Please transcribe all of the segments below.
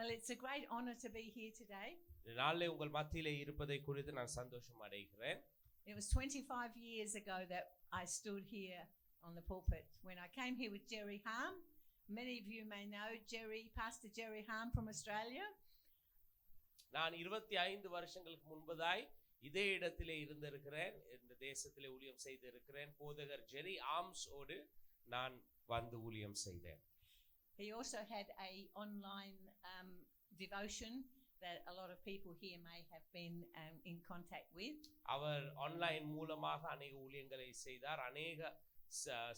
Well, it's a great honor to be here today. இந்த நாளிலே உங்கள் மத்தியிலே இருப்பதை குறித்து நான் சந்தோஷம் அடைகிறேன். It was 25 years ago that I stood here on the pulpit when I came here with Jerry Harm. Many of you may know Pastor Jerry Harm from Australia. நான் 25 வருஷங்களுக்கு முன்பதாய் இதே இடத்திலே இருந்திருக்கிறேன். இந்த தேசத்திலே ஊழியம் செய்திருக்கிறேன். போதகர் ஜெரி ஆம்ஸ் ஓடு நான் வந்து ஊழியம் செய்தேன். He also had a online devotion that a lot of people here may have been in contact with. அவர் ஆன்லைன் மூலமாக अनेक ஊழியங்களை செய்தார். अनेक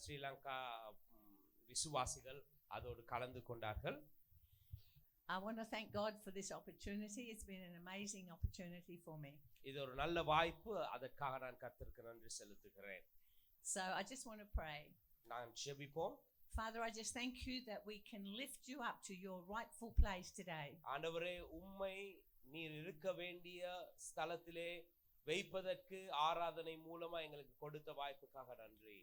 ஸ்ரீலங்கா விசுவாசிகள் அதோடு கலந்து கொண்டார்கள். I want to thank God for this opportunity. It's been an amazing opportunity for me. இது ஒரு நல்ல வாய்ப்பு. அதற்காக நான் கர்த்தருக்கு நன்றி செலுத்துகிறேன். So I just want to pray. நான் ஜெபிப்போம். Father, I just thank you that we can lift you up to your rightful place today. ஆண்டவரே, உம்மை நீர் இருக்க வேண்டிய ஸ்தலத்திலே வைப்பதற்கு ஆராதனை மூலமா எங்களுக்கு கொடுத்த வாய்ப்புக்காக நன்றி.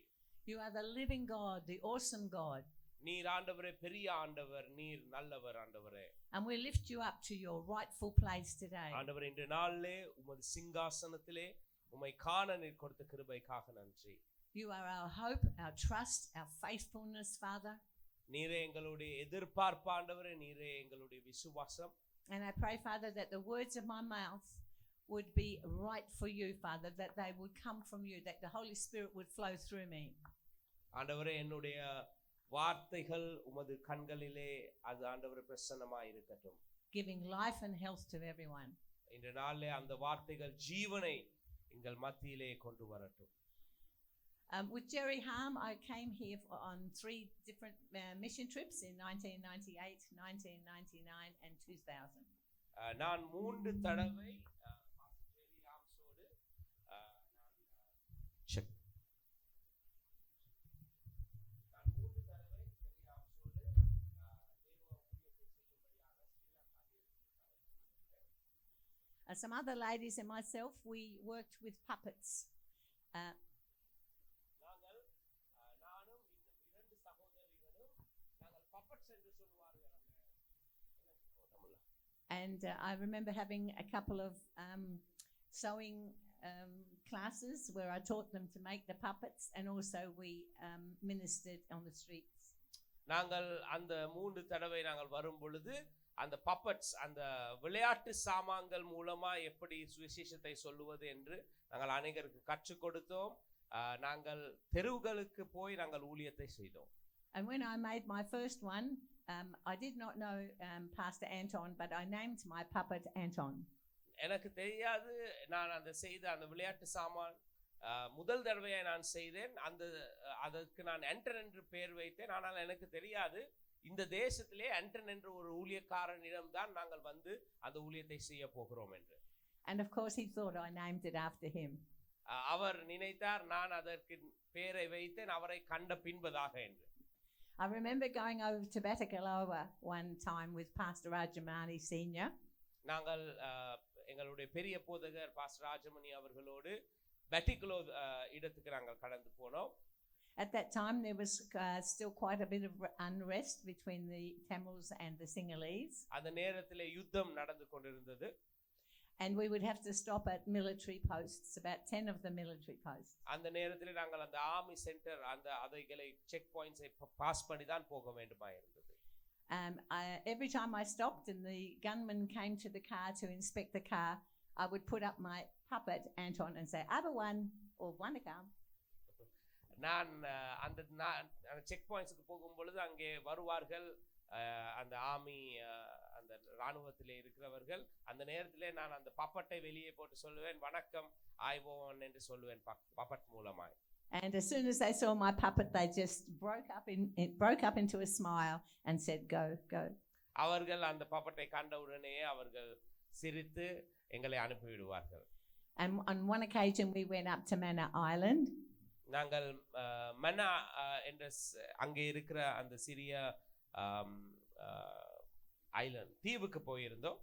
You are the living God, the awesome God. நீர் ஆண்டவரே பெரிய ஆண்டவர், நீர் நல்லவர் ஆண்டவரே. And we lift you up to your rightful place today. ஆண்டவரே, இந்த நாளிலே உமது சிங்காசனத்திலே உம்மை காண நீர் கொடுத்த கிருபைக்காக நன்றி. You are our hope, our trust, our faithfulness, Father. நீரே எங்களுடைய எதிர்பார்ப்பு ஆண்டவரே, நீரே எங்களுடைய விசுவாசம். And I pray, Father, that the words of my mouth would be right for you, Father, that they would come from you, that the Holy Spirit would flow through me. ஆண்டவரே, என்னுடைய வார்த்தைகள் உமது கண்களிலே அது ஆண்டவரே பிரசன்னமாய் இருக்கட்டும். Giving life and health to everyone. இந்த நாளிலே அந்த வார்த்தைகள் ஜீவனை எங்கள் மத்தியிலே கொண்டு வரட்டும். With Jerry Harm, I came here on 3 different mission trips in 1998, 1999 and 2000. நான் 3 தடவை ஜெரி ஆம்ஸோடு செக் நான் 3 தடவை ஜெரி ஆம்ஸோடு தேவ ஊழியத்தை செய்யும்படியாக ஸ்ரீலங்காவில் Some other ladies and myself, we worked with puppets. And I remember having a couple of sewing classes where I taught them to make the puppets, and also we ministered on the streets. நாங்கள் அந்த 3 தடவை நாங்கள் வரும் பொழுது அந்த puppets, அந்த விளையாட்டு சாமான்கள் மூலமா எப்படி சுவிசேஷத்தை சொல்லுவது என்று நாங்கள் அநேகருக்கு கற்றுக் கொடுத்தோம். நாங்கள் தெருவுகளுக்கு போய் நாங்கள் ஊழியத்தை செய்தோம். And when I made my first one, I did not know Pastor Anton, but I named my puppet Anton. எனக்கு தெரியாது. நான் அந்த செய்த அந்த விளையாட்டு சாமான் முதல் தடவையை நான் செய்தேன். அதற்கு நான் ஆண்டன் என்று பெயர் வைத்தேன். ஆனால் எனக்கு தெரியாது இந்த தேசத்திலே ஆண்டன் என்ற ஒரு ஊழியக்காரனிடம் தான் நாங்கள் வந்து அந்த ஊழியத்தை செய்ய போகிறோம் என்று. And of course he thought I named it after him. அவர் நினைத்தார் நான் அதற்கு பெயரை வைத்தேன் அவரை கண்ட பின்பதாக என்று. I remember going over to Batticaloa one time with Pastor Rajamani Senior. நாங்கள் எங்களுடைய பெரிய போதகர் பாஸ்டர் ராஜமணி அவர்களோடு பேட்டிகலோ இடத்துக்கு நாங்கள் கடந்து போனோம். At that time there was still quite a bit of unrest between the Tamils and the Sinhalese. அந்த நேரத்திலே யுத்தம் நடந்து கொண்டிருந்தது. And we would have to stop at military posts, about 10 of the military posts. அந்த நேரத்திலே நாங்கள் அந்த army centre அந்த அதைகளை செக் பாயிண்ட்ஸை பாஸ் பண்ணி தான் போக வேண்டுமா இருந்தது. Every time I stopped and the gunman came to the car to inspect the car, I would put up my puppet Anton and say other one or Wanakam. நான் அந்த check பாயிண்ட்ஸ்க்கு போகும் பொழுது அங்கே வருவார்கள் அந்த ஆர்மி அந்த ராணுவத்திலே இருக்கிறவர்கள். அந்த நேரத்திலே நான் அந்த பப்பட்டை வெளியே போட்டு சொல்லுவேன் வணக்கம் ஆய்வோன் என்று சொல்லுவேன் பப்பட் மூலமாய். And as soon as they saw my puppet, they just broke up into a smile and said go go. அவர்கள் அந்த பப்பட்டை கண்ட உடனே அவர்கள் சிரித்து எங்களை அனுப்பி விடுவார்கள். And on one occasion we went up to Manna Island. நாங்கள் மன்னா என்ற அங்கே இருக்கிற அந்த சிறிய ஐலண்ட் தீவுக்கு போயிருந்தோம்.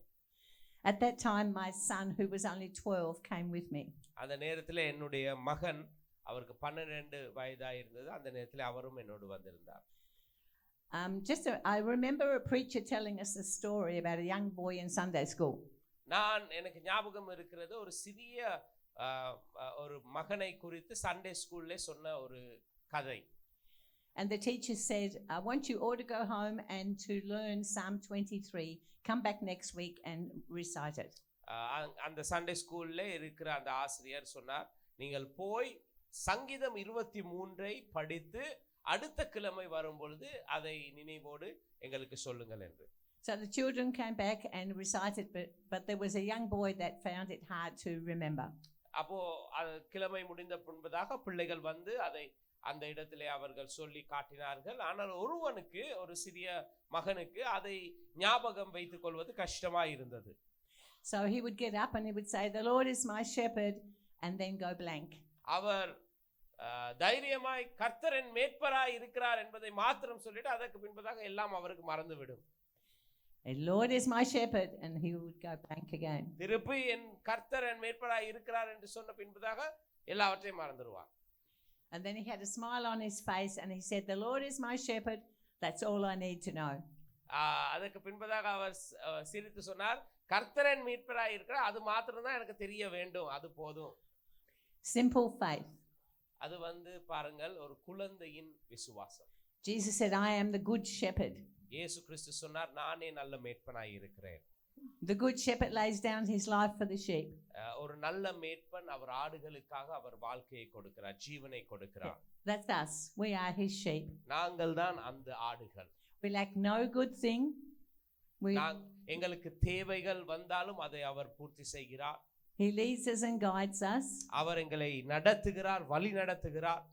At that time my son, who was only 12, came with me. அந்த நேரத்தில் என்னுடைய மகன் அவருக்கு 12 வயதா இருந்தது. அந்த நேரத்தில் அவரும் என்னோடு வந்திருந்தார். I remember a preacher telling us a story about a young boy in Sunday school. எனக்கு ஞாபகம் இருக்கிறது ஒரு சிறிய ஒரு மகனை குறித்து சண்டே ஸ்கூல்ல சொன்ன ஒரு கதை. And the teacher said, I want you all to go home and to learn Psalm 23. Come back next week and recite it. அந்த சண்டே ஸ்கூல்ல இருக்கிற அந்த ஆசிரியர் சொன்னார், நீங்கள் போய் சங்கீதம் 23 படித்து அடுத்த கிழமை வரும் பொழுது அதை நினைவோடு எங்களுக்கு சொல்லுங்கள் என்று. So the children came back and recited, but there was a young boy that found it hard to remember. அப்போ கிழமை முடிந்த பின்பதாக பிள்ளைகள் வந்து அதை அந்த இடத்திலே அவர்கள் சொல்லி காட்டினார்கள். ஆனால் ஒருவனுக்கு, ஒரு சிறிய மகனுக்கு அதை ஞாபகம் வைத்துக் கொள்வது கஷ்டமாய் இருந்தது. So he would get up and he would say, the Lord is my shepherd, and then go blank. அவர் தைரியமாய் கர்த்தர் என் மேய்ப்பராய் இருக்கிறார் என்பதை மாத்திரம் சொல்லிட்டு அதற்கு பின்பதாக எல்லாம் அவருக்கு மறந்துவிடும். The Lord is my shepherd, and he would go blank again. திருப்பி என் கர்த்தர் என் மேய்ப்பராய் இருக்கிறார் என்று சொன்ன பின்பதாக எல்லாவற்றையும் மறந்துடுவார். And then he had a smile on his face and he said, the Lord is my shepherd, that's all I need to know. அதற்கு பின்பதாக அவர் சிரித்து சொன்னார், கர்த்தர் என் மீட்பராய் இருக்கிறார், அது மாத்திரம் தான் எனக்கு தெரிய வேண்டும், அது போதும். Simple faith. அது வந்து பாருங்கள், ஒரு குழந்தையின் விசுவாசம். Jesus said, I am the good shepherd. இயேசு கிறிஸ்து சொன்னார், நானே நல்ல மேய்ப்பனாய் இருக்கிறேன். The good shepherd lays down his life for the sheep. ஒரு நல்ல மேய்ப்பன் அவர் ஆடுகளுக்காக அவர் வாழ்க்கையை கொடுக்கிறார், ஜீவனை கொடுக்கிறார். That's us. We are his sheep. நாங்கள் தான் அந்த ஆடுகள். We lack no good thing. எங்களுக்கு தேவைகள் வந்தாலும் அதை அவர் பூர்த்தி செய்கிறார். He leads us and guides us. அவர் எங்களை நடத்துகிறார், வழி நடத்துகிறார்.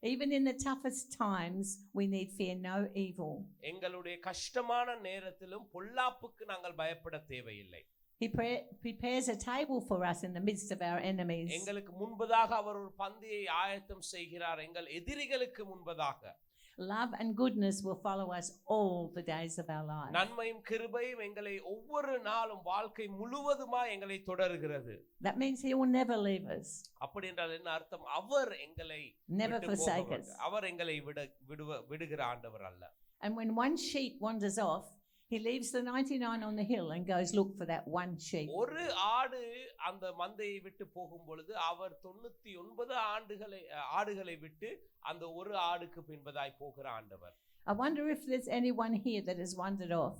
Even in the toughest times, we need fear no evil. எங்களுடைய கஷ்டமான நேரத்திலும் பொல்லாப்புக்கு நாங்கள் பயப்பட தேவையில்லை. He prepares a table for us in the midst of our enemies. எங்களுக்கு முன்பதாக அவர் ஒரு பந்தியை ஆயத்தம் செய்கிறார், எங்கள் எதிரிகளுக்கு முன்பதாக. Love and goodness will follow us all the days of our life. நன்மையும் கிருபையும் எங்களை ஒவ்வொரு நாளும் வாழ்க்கை முழுவதுமாய் எங்களை தொடர்கிறது. That means he will never leave us. அப்படி என்றால் என்ன அர்த்தம்? அவர் எங்களை never forsake us. அவர் எங்களை விடுகிற ஆண்டவர் அல்ல. And when one sheep wanders off, he leaves the 99 on the hill and goes look for that one sheep. ஒரு ஆடு அந்த மந்தையை விட்டு போகும் பொழுது அவர் 99 ஆடுகளை விட்டு அந்த ஒரு ஆடுக்கு பின்பதாய் போகிற ஆண்டவர். I wonder if there's anyone here that has wandered off.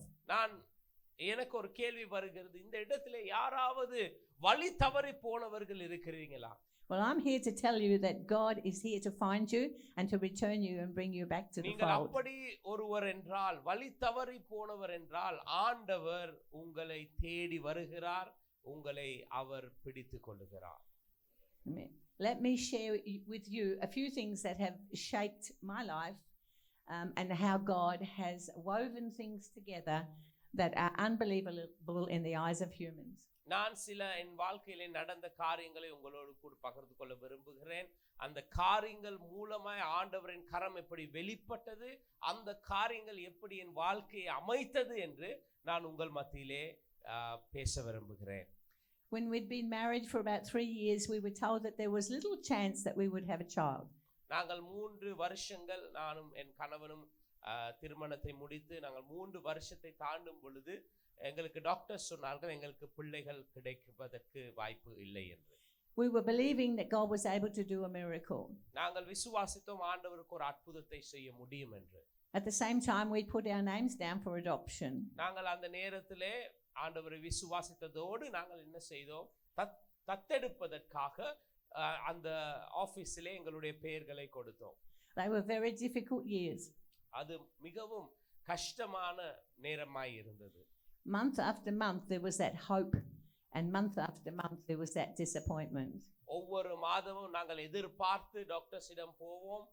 எனக்கு ஒரு கேள்வி வருகிறது, இந்த இடத்திலே யாராவது வழி தவறி போனவர்கள் இருக்கிறீங்களா? Well, I'm here to tell you that God is here to find you and to return you and bring you back to the நீங்கள் fold. அப்படி ஒருவர் என்றால், வழி தவறி போனவர் என்றால், ஆண்டவர் உங்களை தேடி வருகிறார், உங்களை அவர் பிடித்துக் கொள்ளுகிறார். Let me share with you a few things that have shaped my life and how God has woven things together that are unbelievable in the eyes of humans. நான் சில என் வாழ்க்கையிலே நடந்த காரியங்களை உங்களோடு கூட பகிர்ந்து கொள்ள விரும்புகிறேன். அந்த காரியங்கள் மூலமாய் ஆண்டவரின் கரம் எப்படி வெளிப்பட்டது, அந்த காரியங்கள் எப்படி என் வாழ்க்கையை அமைத்தது என்று நான் உங்கள் மத்தியிலே பேச விரும்புகிறேன். When we'd been married for about 3 years, we were told that there was little chance that we would have a child. நாங்கள் 3 வருஷங்கள் நானும் என் கணவனும் திருமணத்தை முடித்து நாங்கள் 3 வருஷத்தை தாண்டும் பொழுது எங்களுக்கு டாக்டர் சொன்னார்கள், எங்களுக்கு பிள்ளைகள் கிடைப்பதற்கு வாய்ப்பு இல்லை என்று. We were believing that God was able to do a miracle. நாங்கள் விசுவாசித்தோம் ஆண்டவருக்கு ஒரு அற்புதத்தை செய்ய முடியும் என்று. At the same time, we put our names down for adoption. நாங்கள் அந்த நேரத்திலே ஆண்டவரை விசுவாசித்ததோடு நாங்கள் என்ன செய்தோம், தத்தெடுப்பதற்காக அந்த ஆபீஸிலே எங்களுடைய பெயர்களை கொடுத்தோம். They were very difficult years. அது மிகவும் கஷ்டமான நேரமாய் இருந்தது. Month after month there was that hope, and month after month there was that disappointment. ஒவ்வொரு மாதமும் நாங்கள் எதிர்பார்த்து டாக்டர்ஸிடம் போவோம்,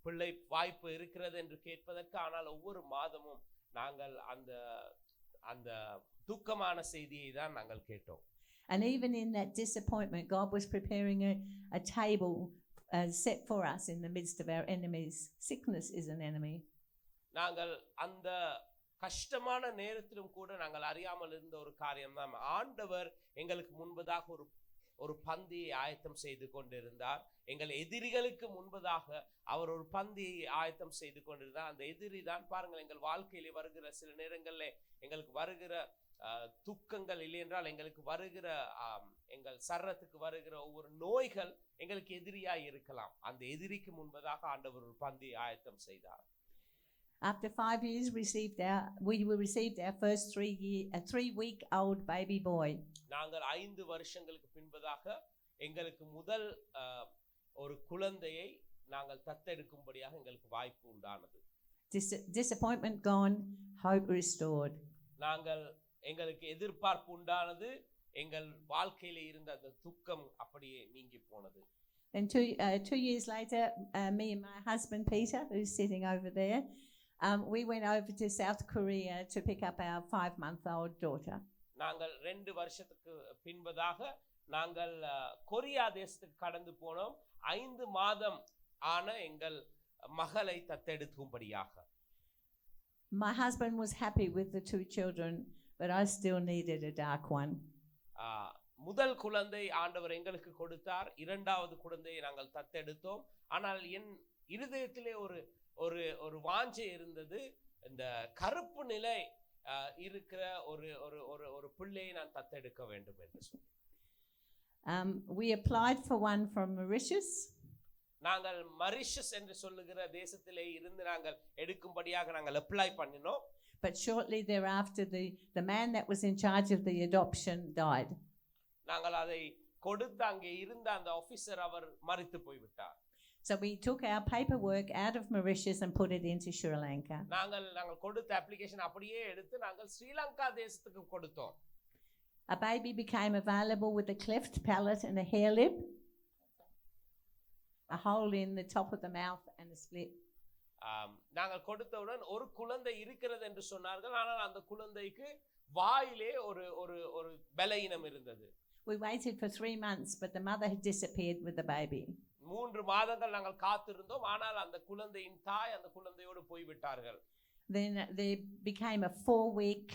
பிள்ளை வாய்ப்பு இருக்கிறது என்று கேட்பதற்கு. ஆனால் ஒவ்வொரு மாதமும் நாங்கள் அந்த அந்த துக்கமான செய்தியை தான் நாங்கள் கேட்டோம். And even in that disappointment, God was preparing a table set for us in the midst of our enemies. Sickness is an enemy. நாங்கள் அந்த கஷ்டமான நேரத்திலும் கூட நாங்கள் அறியாமல் இருந்த ஒரு காரியம் தான், ஆண்டவர் எங்களுக்கு முன்பதாக ஒரு ஒரு பந்தியை ஆயத்தம் செய்து கொண்டிருந்தார். எங்கள் எதிரிகளுக்கு முன்பதாக அவர் ஒரு பந்தியை ஆயத்தம் செய்து கொண்டிருந்தார். அந்த எதிரி தான் பாருங்கள், எங்கள் வாழ்க்கையிலே வருகிற சில நேரங்களில் எங்களுக்கு வருகிற துக்கங்கள் இல்லை என்றால் எங்களுக்கு வருகிற எங்கள் சரத்துக்கு வருகிற ஒவ்வொரு நோய்கள் எங்களுக்கு எதிரியாய் இருக்கலாம். அந்த எதிரிக்கு முன்பதாக ஆண்டவர் ஒரு பந்தியை ஆயத்தம் செய்தார். After 5 years, we received our first 3-week-old baby boy. நாங்கள் 5 வருஷங்களுக்கு பின்பதாக எங்களுக்கு முதல் ஒரு குழந்தையை நாங்கள் தத்தெடுக்கும்படியாக எங்களுக்கு வாய்ப்பு உண்டானது. Disappointment gone, hope restored. நாங்கள் எங்களுக்கு எதிர்பார்ப்பு உண்டானது, எங்கள் வாழ்க்கையில இருந்த அந்த துக்கம் அப்படியே நீங்கி போனது. And 2 years later, me and my husband Peter, who's sitting over there, we went over to South Korea to pick up our 5-month-old daughter. நாங்கள் 2 வருஷத்துக்கு பின்பதாக நாங்கள் கொரியா தேசத்துக்கு கடந்து போனோம். 5 மாதம் ஆன எங்கள் மகளை தத்தெடுக்கும்படியாக. My husband was happy with the 2 children, but I still needed a dark one. முதல் குழந்தை ஆண்டவர் எங்களுக்கு கொடுத்தார். 2வது குழந்தையை நாங்கள் தத்தெடுத்தோம். ஆனால் என் இருதயத்திலே ஒரு ஒரு ஒரு வாஞ்சை இருந்தது, இந்த கருப்பு நிலை இருக்கிற ஒரு ஒரு ஒரு ஒரு பிள்ளையை நான் தத்தெடுக்க வேண்டும் என்று சொல்லி. We applied for one from Mauritius. நாங்கள் மரிஷஸ் என்று சொல்லுகிற தேசத்திலே இருந்து நாங்கள் எடுக்கும்படியாக நாங்கள் அப்ளை பண்ணினோம். But shortly thereafter, the man that was in charge of the adoption died. நாங்கள் அதை கொடுத்து அங்கே இருந்த அந்த ஆபீசர் அவர் மரித்து போய்விட்டார். So we took our paperwork out of Mauritius and put it into Sri Lanka. நாங்கள் கொடுத்த அப்ளிகேஷன் அப்படியே எடுத்து நாங்கள் ஸ்ரீலங்கா தேசத்துக்கு கொடுத்தோம். A baby became available with a cleft palate and a hair lip, a hole in the top of the mouth and a split. நாங்கள் கொடுத்தவுடன் ஒரு குழந்தை இருக்கிறது என்று சொன்னார்கள். ஆனால் அந்த குழந்தைக்கு வாயிலே ஒரு ஒரு ஒரு பலவீனம் இருந்தது. We waited for 3 months, but the mother had disappeared with the baby. 3 மாதங்கள் நாங்கள் காத்திருந்தோம். ஆனால் அந்த குழந்தையின் தாய் அந்த குழந்தையோடு போய்விட்டார்கள். Then there became a 4-week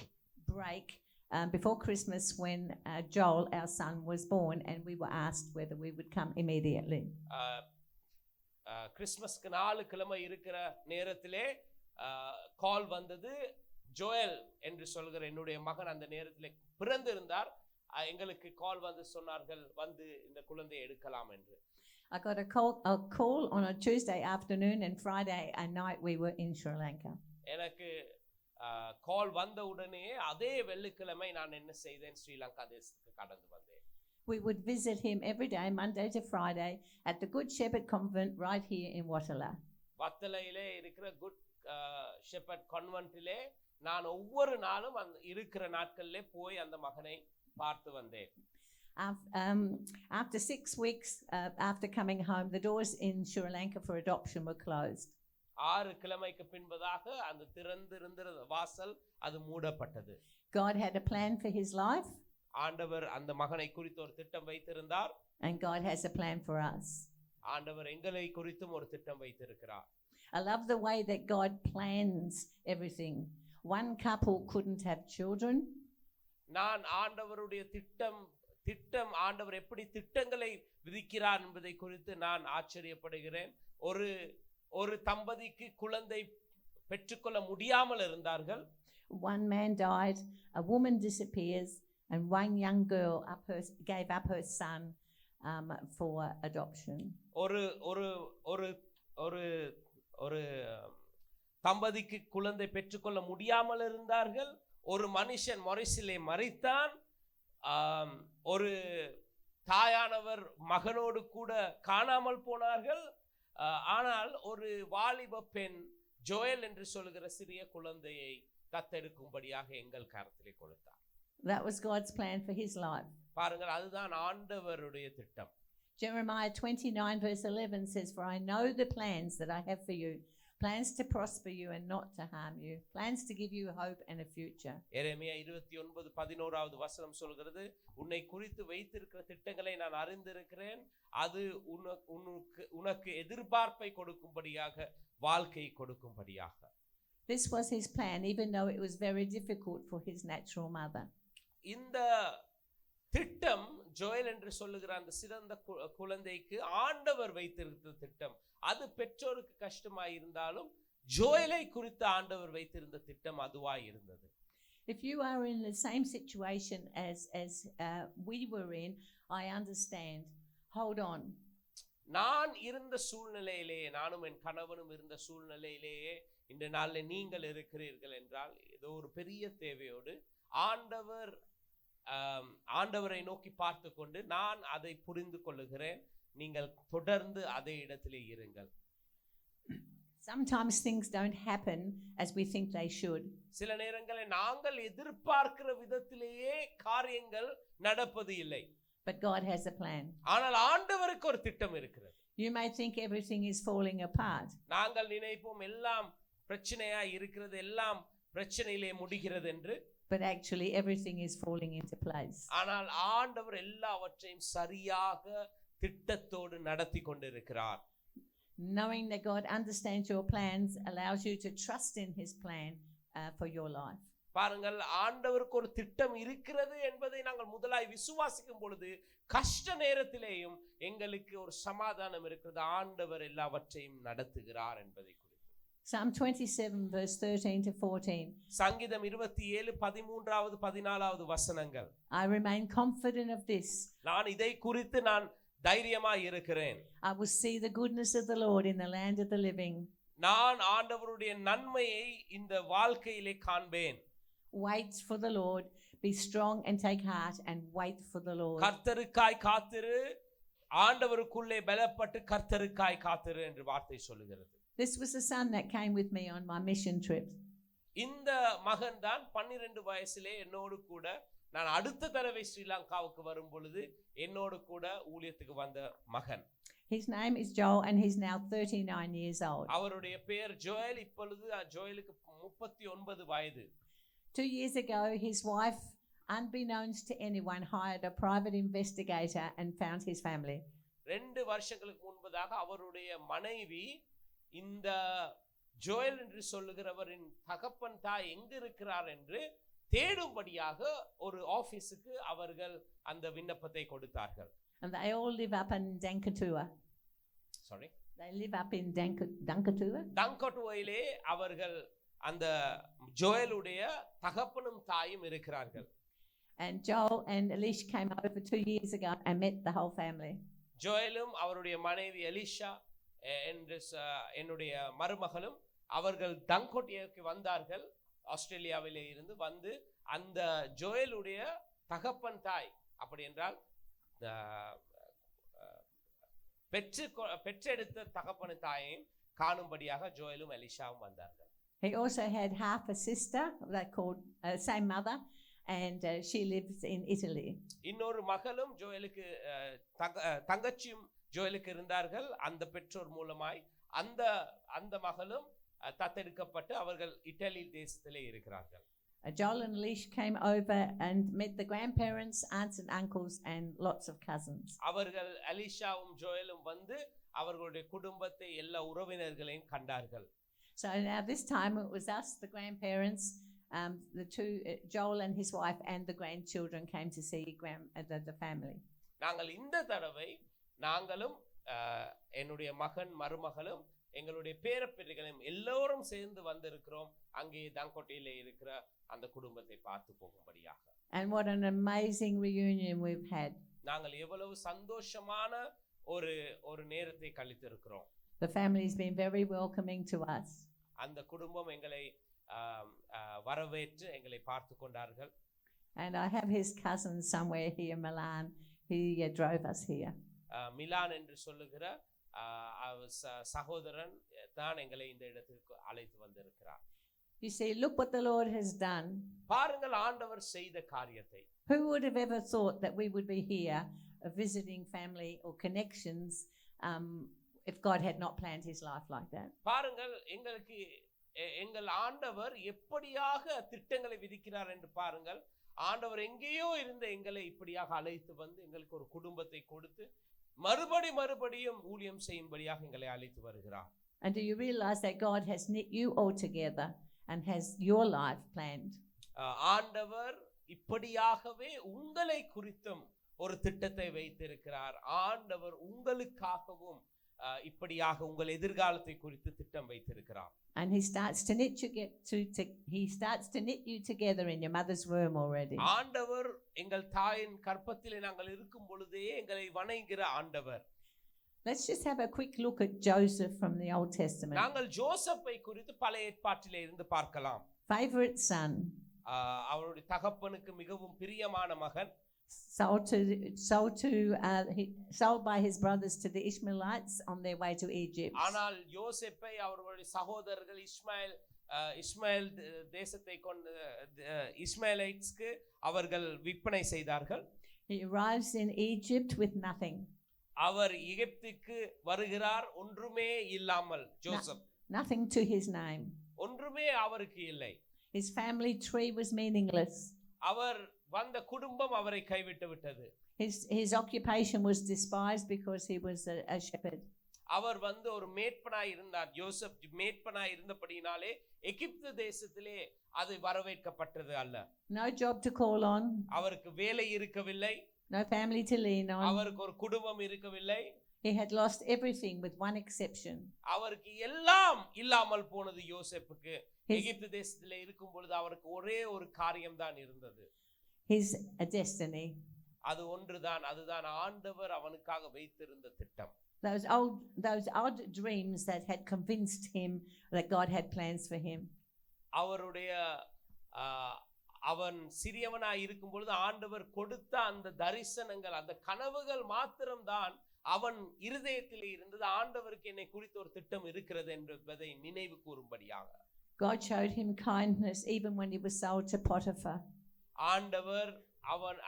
break before Christmas when Joel, our son, was born, and we were asked whether we would come immediately. கிறிஸ்மஸ்க்கு 4 கிழமை இருக்கிற நேரத்திலே கால் வந்தது. ஜோயல் என்று சொல்கிற என்னுடைய மகன் அந்த நேரத்திலே பிறந்திருந்தார். எங்களுக்கு கால் வந்து சொன்னார்கள், வந்து இந்த குழந்தையை எடுக்கலாம் என்று. I got a call on a Tuesday afternoon, and Friday night we were in Sri Lanka. எனக்கு கால் வந்த உடனே அதே வெள்ளிக்கிழமை நான் என்ன செய்தேன், ஸ்ரீலங்கா தேசத்துக்கு கடந்து வந்தேன். We would visit him every day, Monday to Friday, at the Good Shepherd Convent right here in Wattala. வத்தலையிலே இருக்கிற குட் ஷெப்பர்ட் கான்வென்ட்டிலே நான் ஒவ்வொரு நாளும் அந்த இருக்கிற நாட்களிலே போய் அந்த மகனை பார்த்து வந்தேன். After 6 weeks after coming home, the doors in Sri Lanka for adoption were closed. 6 கிழமைக்கு பின்பதாக அந்த திறந்திருந்த வாசல் அது மூடப்பட்டது. God had a plan for his life. ஆண்டவர் அந்த மகனை குறித்து ஒரு திட்டம் வைத்திருந்தார். And God has a plan for us. ஆண்டவர் எங்களை குறித்தும் ஒரு திட்டம் வைத்திருக்கிறார். I love the way that God plans everything. One couple couldn't have children. நான் ஆண்டவருடைய திட்டம் ஆண்டவர் எப்படி திட்டங்களை விதிக்கிறார் என்பதை குறித்து நான் ஆச்சரியப்படுகிறேன். ஒரு தம்பதிக்கு குழந்தை பெற்றுக்கொள்ள முடியாமல் இருந்தார்கள். One man died, a woman disappears, and one young girl gave up her son for adoption. ஒரு தம்பதிக்கு குழந்தை பெற்றுக்கொள்ள முடியாமல் இருந்தார்கள். ஒரு மனுஷன் மொரிசிலே மரித்தான். ஒரு தாயானவர் மகனோடு கூட காணாமல் போனார்கள். ஆனால் ஒரு வாலிப பெண் ஜோயல் என்று சொல்கிற சிறிய குழந்தையை தத்தெடுக்கும்படியாக எங்கள் கரத்திலே கொடுத்தார். That was God's plan for his life. பாருங்கள், அதுதான் ஆண்டவருடைய திட்டம். Jeremiah 29 verse 11 says, "For I know the plans that I have for you, plans to prosper you and not to harm you, plans to give you hope and a future." எரேமியா 29:11வது வசனம் சொல்கிறது, உன்னை குறித்து வைத்திருக்கிற திட்டங்களை நான் அறிந்திருக்கிறேன், அது உனக்கு எதிர்பார்ப்பை கொடுக்கும்படியாக, வாழ்க்கை கொடுக்கும்படியாக. This was his plan, even though it was very difficult for his natural mother. இந்த திட்டம் ஜோயல் என்று சொல்லுகிற அந்த சிறந்த குழந்தைக்கு ஆண்டவர் வைத்திருந்த திட்டம். அது பெற்றோருக்கு கஷ்டமாய் இருந்தாலும் ஜோயலை குறித்து ஆண்டவர் வைத்திருந்த திட்டம் அதுவாய் இருந்தது. If you are in the same situation as we were in, I understand. Hold on. நான் இருந்த சூழ்நிலையிலேயே, நானும் என் கணவனும் இருந்த சூழ்நிலையிலேயே இந்த நாளில் நீங்கள் இருக்கிறீர்கள் என்றால் ஏதோ ஒரு பெரிய தேவையோடு ஆண்டவரை நோக்கி பார்த்து கொண்டு நான் அதை புரிந்து கொள்ளுகிறேன். நீங்கள் தொடர்ந்து அதே இடத்திலே இருங்கள். Sometimes things don't happen as we think they should. சில நேரங்களில் நாங்கள் எதிர்பார்க்கிற விதத்திலேயே காரியங்கள் நடப்பது இல்லை. But God has a plan. ஆனால் ஆண்டவருக்கு ஒரு திட்டம் இருக்கிறது. You may think everything is falling apart. நாங்கள் நினைப்போம் எல்லாம் பிரச்சனையா இருக்கிறது, எல்லாம் பிரச்சனையிலே முடிகிறது என்று. But actually everything is falling into place. ஆனால் ஆண்டவர் எல்லாவற்றையும் சரியாக திட்டத்தோடு நடத்தி கொண்டிருக்கிறார். Knowing that God understands your plans allows you to trust in his plan for your life. பாருங்கள், ஆண்டவருக்கு ஒரு திட்டம் இருக்கிறது என்பதை நாங்கள் முதலாய் விசுவாசிக்கும் பொழுது கஷ்ட நேரத்திலேயும் எங்களுக்கு ஒரு சமாதானம் இருக்கிறது. ஆண்டவர் எல்லாவற்றையும் நடத்துகிறார் என்பதை குறித்து. Psalm 27 verse 13 to 14. சங்கீதம் 27 13வது 14வது வசனங்கள். I remain confident of this. நான் இதை குறித்து நான் தைரியமாய் இருக்கிறேன். I will see the goodness of the Lord in the land of the living. நான் ஆண்டவருடைய நன்மையை இந்த வாழ்க்கையிலே காண்பேன். Wait for the Lord, be strong and take heart and wait for the Lord. கர்த்தருக்காய் காத்திரு, ஆண்டவருக்குள்ளே பலப்பட்டு கர்த்தருக்காய் காத்திரு என்று வார்த்தை சொல்லுகிறது. This was the son that came with me on my mission trip. இந்த மகன் தான் 12 வயசிலே என்னோடு கூட, நான் அடுத்த தடவை ஸ்ரீலங்காவுக்கு வரும் பொழுது என்னோடு கூட ஊழியத்துக்கு வந்த மகன். His name is Joel and he's now 39 years old. அவருடைய பெயர் ஜோயல். இப்பொழுது ஜோயலுக்கு 39 வயது. 2 years ago, his wife, unbeknownst to anyone, hired a private investigator and found his family. 2 வருஷங்களுக்கு முன்பதாக அவருடைய மனைவி இந்த ஜோயல் என்று சொல்லுகிறவரின் தகப்பன் தாய் எங்க இருக்கிறார் என்று தேடும்படியாக ஒரு ஆபீஸுக்கு அவர்கள் அந்த விண்ணப்பத்தை கொடுத்தார்கள். And they all live up in Dankatua. Sorry? They live up in Dankatua. Dankatuaile அவர்கள் அந்த ஜோயலுடைய தகப்பனும் தாயும் இருக்கிறார்கள். And Joel and Elish came over 2 years ago and met the whole family. ஜோயலும் அவருடைய மனைவி எலிஷா என்னுடைய மருமகளும் அவர்கள் டங்கோட்டியாவுக்கு வந்தார்கள். ஆஸ்திரேலியாவிலே இருந்து வந்து அந்த ஜோயலுடைய தகப்பன் தாய், அப்படி என்றால் பெற்றெடுத்த தகப்பன் தாயையும் காணும்படியாக ஜோயலும் எலிஷாவும் வந்தார்கள். He also had half a sister, they called same mother, and she lives in Italy. இன்னொரு மகளும் ஜோயலுக்கு தங்கச்சியும் ஜோயலுக்கு இருந்தார்கள். அந்த பெற்றோர் மூலமாய் அந்த மகளும் தத்தெடுக்கப்பட்டு அவர்கள் இத்தாலி தேசத்திலே இருக்கிறார்கள். Joel and Elish came over and met the grandparents, aunts and uncles and lots of cousins. அவர்கள் எலிஷாவும் ஜோயலும் வந்து அவர்களுடைய குடும்பத்தை எல்லா உறவினர்களையும் கண்டார்கள். So now this time it was us, the grandparents, the two, Joel and his wife and the grandchildren came to see the family. நாங்கள் இந்த தடவை நாங்களும் என்னுடைய மகன் மருமகளும் எங்களுடைய பேரப்பிள்ளைகளையும் எல்லோரும் சேர்ந்து வந்திருக்கிறோம் அங்கே தாங்கோட்டையிலே இருக்கிற அந்த குடும்பத்தை பார்த்து போகும்படியாக. And what an amazing reunion we've had. நாங்கள் எவ்வளவு சந்தோஷமான ஒரு நேரத்தை கழித்திருக்கிறோம். The family has been very welcoming to us. அந்த குடும்பம் எங்களை வரவேற்று எங்களை பார்த்து கொண்டார்கள். And I have his cousin somewhere here in Milan. He drove us here. Milan என்று சொல்லுகிற சகோதரன் தான் எங்களை இந்த இடத்திற்கு அழைத்து வந்திருக்கிறார். You see, look what the Lord has done. பாருங்கள் ஆண்டவர் செய்த காரியத்தை. Who would have ever thought that we would be here visiting family or connections if God had not planned his life like that? பாருங்கள், எங்கள் ஆண்டவர் எப்படியாக திட்டங்களை விதிக்கிறார் என்று பாருங்கள். ஆண்டவர் எங்கேயோ இருந்த எங்களை இப்படியாக அழைத்து வந்து எங்களுக்கு ஒரு குடும்பத்தை கொடுத்து மறுபடியும் ஊழியம் செய்யும்படியாக எங்களை அழைத்து வருகிறார். And do you realize that God has knit you all together and has your life planned? ஆண்டவர் இப்படியாகவே உங்களை குறித்தும் ஒரு திட்டத்தை வைத்திருக்கிறார். ஆண்டவர் உங்களுக்காகவும் இப்படியாக உங்கள் எதிர்காலத்தை குறித்து திட்டம் வைத்திருக்கிறார். And he starts to knit you together in your mother's womb already. ஆண்டவர் எங்கள் தாயின் கற்பத்திலே நாங்கள் இருக்கும் பொழுதே எங்களை வணங்குகிற ஆண்டவர். Let's just have a quick look at Joseph from the Old Testament. நாங்கள் ஜோசப்பை குறித்து பழைய ஏற்பாட்டிலே இருந்து பார்க்கலாம். Favorite son. அவருடைய தகப்பனுக்கு மிகவும் பிரியமான மகன். Sold by his brothers to the Ishmaelites on their way to Egypt. ஆனால் யோசேப்பை அவர்களுடைய சகோதரர்கள் இஸ்மாயில் தேசத்தை கொண்டு இஸ்மாயிலைட்ஸ்க்கு அவர்கள் விற்பனை செய்தார்கள். He arrives in Egypt with nothing. அவர் எகிப்துக்கு வருகிறார் ஒன்றுமே இல்லாமல். Joseph nothing to his name. ஒன்றுமே அவருக்கு இல்லை. His family tree was meaningless. அவர் வந்த குடும்பம் அவரை கைவிட்டு விட்டது. His occupation was despised because he was a shepherd. அவர் வந்து ஒரு மேய்ப்பனாய் இருந்தார். யோசப் மேய்ப்பனாய் இருந்தபடியினாலே எகிப்து தேசத்திலே அது வரவேற்கப்பட்டது அல்ல. No job to call on. அவருக்கு வேலை இருக்கவில்லை. No family to lean on. அவருக்கு ஒரு குடும்பம் இருக்கவில்லை. He had lost everything with one exception. அவருக்கு எல்லாம் இல்லாமல் போனது யோசேப்புக்கு. எகிப்து தேசத்திலே இருக்கும் பொழுது அவருக்கு ஒரே ஒரு காரியம் தான் இருந்தது. His destiny. அது ஒன்றுதான், அதுதான் ஆண்டவர் அவனுக்காக வைத்திருந்த திட்டம். Those odd dreams that had convinced him that God had plans for him. அவருடைய அவன் சிறியவனாய் இருக்கும் பொழுது ஆண்டவர் கொடுத்த அந்த தரிசனங்கள், அந்த கனவுகள் மாத்திரம்தான் அவன் இருதயத்திலே இருந்தது. ஆண்டவருக்கு என்னை குறித்து ஒரு திட்டம் இருக்கிறது என்பதை நினைவு கூறும்படியாக. God showed him kindness even when he was sold to Potiphar. ஆண்டவர் அவன்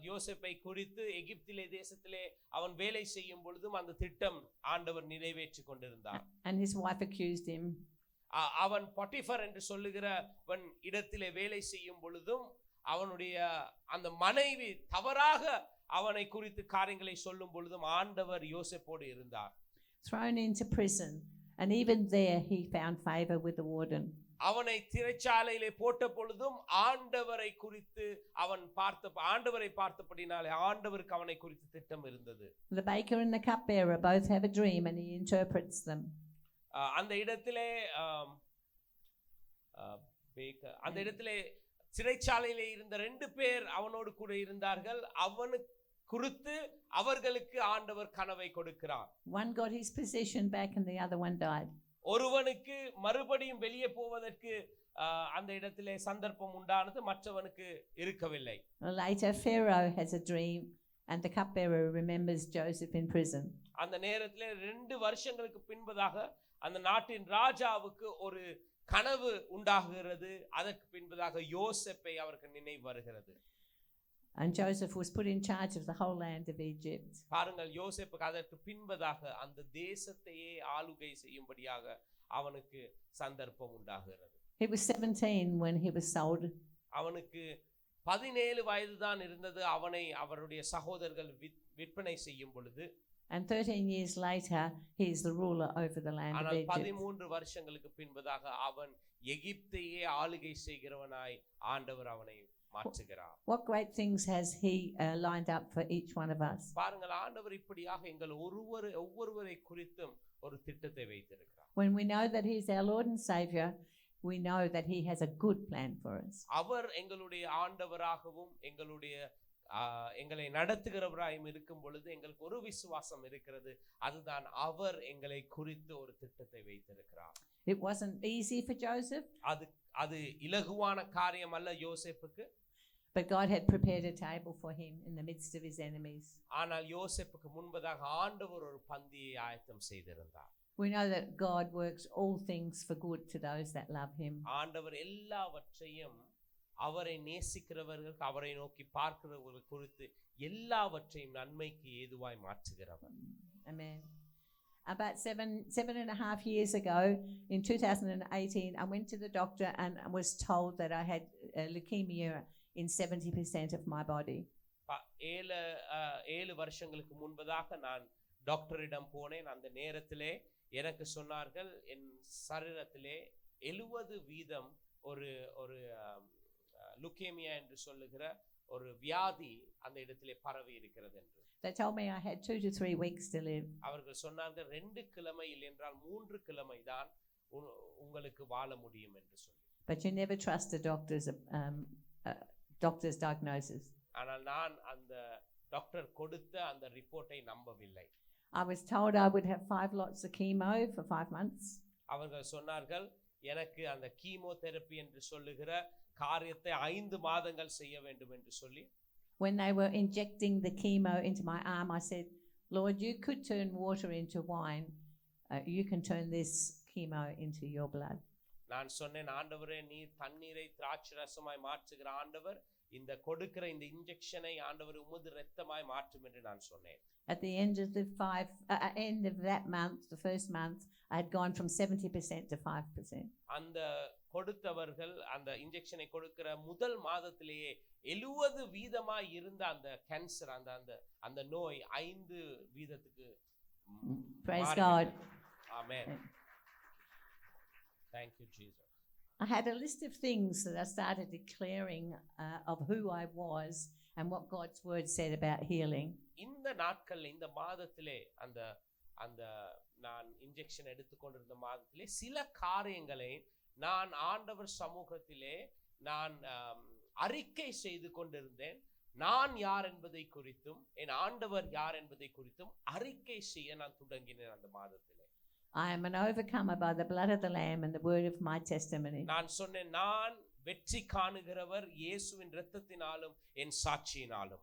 யோசேப்பை குறித்து எகிப்திலே தேசத்திலே அவன் வேலை செய்யும் பொழுதும் அந்த திட்டம் ஆண்டவர் நிறைவேற்றி கொண்டிருந்தார். And his wife accused him. அவன் பொட்டிஃபர் என்று சொல்லுகிறவன் இடத்திலே வேலை செய்யும் பொழுதும் அவனுடைய அந்த மனைவி தவறாக அவனை குறித்து காரியங்களை சொல்லும் பொழுதும் ஆண்டவர் யோசேப்போடு இருந்தார். Thrown into prison, and even there he found favor with the warden. அவனை சிறைச்சாலையிலே போட்ட பொழுதும் ஆண்டவரை குறித்து அவன் ஆண்டவரை பார்த்தபடினாலே ஆண்டவருக்கு அவனை குறித்து திட்டம் இருந்தது. The baker and the cupbearer both have a dream and he interprets them. அந்த இடத்திலே அந்த இடத்திலே சிறைச்சாலையிலே இருந்த 2 பேர் அவனோடு கூட இருந்தார்கள். அவனுக்கு குறித்து அவர்களுக்கு ஆண்டவர் கனவை கொடுக்கிறார். One got his possession back and the other one died. ஒருவனுக்கு மறுபடியும் வெளியே போவதற்கு அந்த இடத்திலே சந்தர்ப்பம் உண்டானது, மற்றவனுக்கு இருக்கவில்லை. Later Pharaoh has a dream and the cupbearer remembers Joseph in prison. அந்த நேரத்திலே 2 வருஷங்களுக்கு பின்பதாக அந்த நாட்டின் ராஜாவுக்கு ஒரு கனவு உண்டாகிறது. அதற்கு பின்பதாக யோசேப்பை அவருக்கு நினைவு வருகிறது. And Joseph was put in charge of the whole land of Egypt. பாருங்கள், யோசேப்புக்கு அதற்கு பின்பதாக அந்த தேசத்தையே ஆளுகை செய்யும்படியாக அவனுக்கு சந்தர்ப்பம் உண்டாகிறது. He was 17 when he was sold. அவனுக்கு 17 வயது தான் இருந்தது. அவனை அவருடைய சகோதரர்கள் விற்பனை செய்யும் பொழுது. And 13 years later he is the ruler over the land of Egypt. 13 வருஷங்களுக்கு பின்பதாக அவன் எகிப்தையே ஆளுகை செய்கிறவனாய் ஆண்டவர் அவனை மாற்றுகிறார். What great things has he lined up for each one of us. பாருங்கள், ஆண்டவர் இப்படியாக எங்கள் ஒவ்வொருவரை குறித்தும் ஒரு திட்டத்தை வைத்திருக்கிறார். When we know that he is our Lord and Savior, we know that he has a good plan for us. அவர் எங்களுடைய ஆண்டவராகவும் எங்களை நடத்துகிறவராயும் இருக்கும் பொழுது எங்களுக்கு ஒரு விசுவாசம் இருக்கிறது. அதுதான் அவர் எங்களை குறித்து ஒரு திட்டத்தை வைத்திருக்கிறார். It wasn't easy for Joseph. அது இலகுவான காரியம் அல்ல யோசேப்புக்கு. But God had prepared a table for him in the midst of his enemies. ஆனால் யோசேப்புக்கு முன்பதாக ஆண்டவர் ஒரு பந்தியை ஆயத்தம் செய்திருந்தார். We know that God works all things for good to those that love him. ஆண்டவர் எல்லாவற்றையும் அவரை நேசிக்கிறவர்களுக்கு, அவரை நோக்கி பார்க்கிறவர்கள் குறித்து எல்லாவற்றையும் நன்மைக்கு ஏதுவாய் மாற்றுகிறவர். Amen. About 7.5 years ago, in 2018, I went to the doctor and was told that I had leukemia in 70% of my body. 7 வருஷங்களுக்கு முன்பதாக நான் டாக்டரிடம் போனேன். அந்த நேரத்திலே எனக்கு சொன்னார்கள், என் சரீரத்திலே 70% ஒரு லுகேமியா என்று சொல்லுகிற ஒரு வியாதி அந்த இடத்திலே பரவி இருக்கிறது என்று. They told me I had 2 to 3 weeks to live. அவர்கள் சொன்னார்கள் 2 கிழமை இல்லை என்றால் 3 கிழமை தான் உங்களுக்கு வாழ முடியும் என்று சொல்லி. But you never trust a doctor's diagnosis. ஆனால் நான் அந்த டாக்டர் கொடுத்த அந்த ரிப்போர்ட்டை நம்பவில்லை. I was told I would have 5 lots of chemo for 5 months. அவர்கள் சொன்னார்கள் எனக்கு அந்த கீமோதெரபி என்று சொல்லுகிற காரியத்தை 5 மாதங்கள் செய்ய வேண்டும் என்று சொல்லி. When they were injecting the chemo into my arm, I said, Lord, you could turn water into wine. You can turn this chemo into your blood. நான் சொன்னேன், ஆண்டவரே நீர் தண்ணீரை திராட்சை ரசமாய் மாற்றுகிற ஆண்டவர், இந்த கொடுக்கிற இந்த இன்ஜெக்ஷனை ஆண்டவர் உமது இரத்தமாய் மாற்றும் என்று நான் சொன்னேன். At the end of that month, the first month, I had gone from 70% to 5%. அந்த கொடுத்தவர்கள் அந்த இன்ஜெக்ஷனை கொடுக்கிற முதல் மாதத்திலேயே 70% இருந்த அந்த கேன்சர் அந்த நோய் 5% Praise God. Amen. Thank you, Jesus. I had a list of things that I started declaring of who I was and what God's word said about healing. இந்த நாட்கள்ல இந்த மாதத்திலே அந்த நான் இன்ஜெக்ஷன் எடுத்துக்கொண்டிருந்த மாதத்திலே சில காரியங்களை நான் ஆண்டவர் சமூகத்திலே நான் அறிக்கை செய்து கொண்டிருந்தேன். நான் யார் என்பதை குறித்தும் என் ஆண்டவர் யார் என்பதை குறித்தும் அறிக்கை செய்ய நான் தொடங்கினேன் அந்த மாதத்திலே. I am an overcomer by the blood of the Lamb and the word of my testimony. நான் சொன்னேன், நான் வெற்றி காணுகிறவர் இயேசுவின் இரத்தத்தினாலும் என் சாட்சியினாலும்.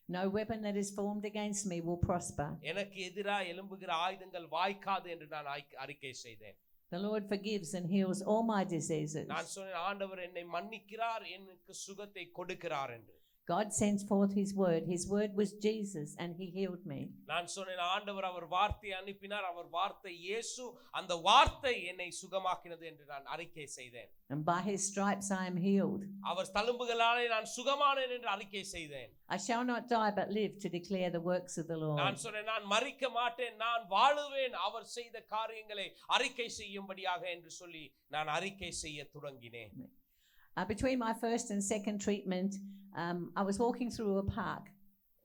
No weapon that is formed against me will prosper. எனக்கு எதிராக எழும்புகிற ஆயுதங்கள் வாய்க்காது என்று நான் அறிக்கை செய்தேன். The Lord forgives and heals all my diseases. நான் சொன்னேன், ஆண்டவர் என்னை மன்னிக்கிறார், எனக்கு சுகத்தை கொடுக்கிறார் என்று. God sends forth his word. His word was Jesus and he healed me. நான் சொன்னேன், ஆண்டவர் அவர் வார்த்தையை அனுப்பினார், அவர் வார்த்தை இயேசு, அந்த வார்த்தை என்னை சுகமாக்கினது என்று நான் அறிக்கை செய்தேன். And by his stripes I am healed. அவர் தழும்புகளாலே நான் சுகமானேன் என்று அறிக்கை செய்தேன். I shall not die but live to declare the works of the Lord. நான் சொன்னேன், நான் மரிக்க மாட்டேன், நான் வாழுவேன் அவர் செய்த காரியங்களை அறிக்கை செய்யும்படியாக என்று சொல்லி நான் அறிக்கை செய்ய தொடங்கினேன். Between my first and second treatment, I was walking through a park.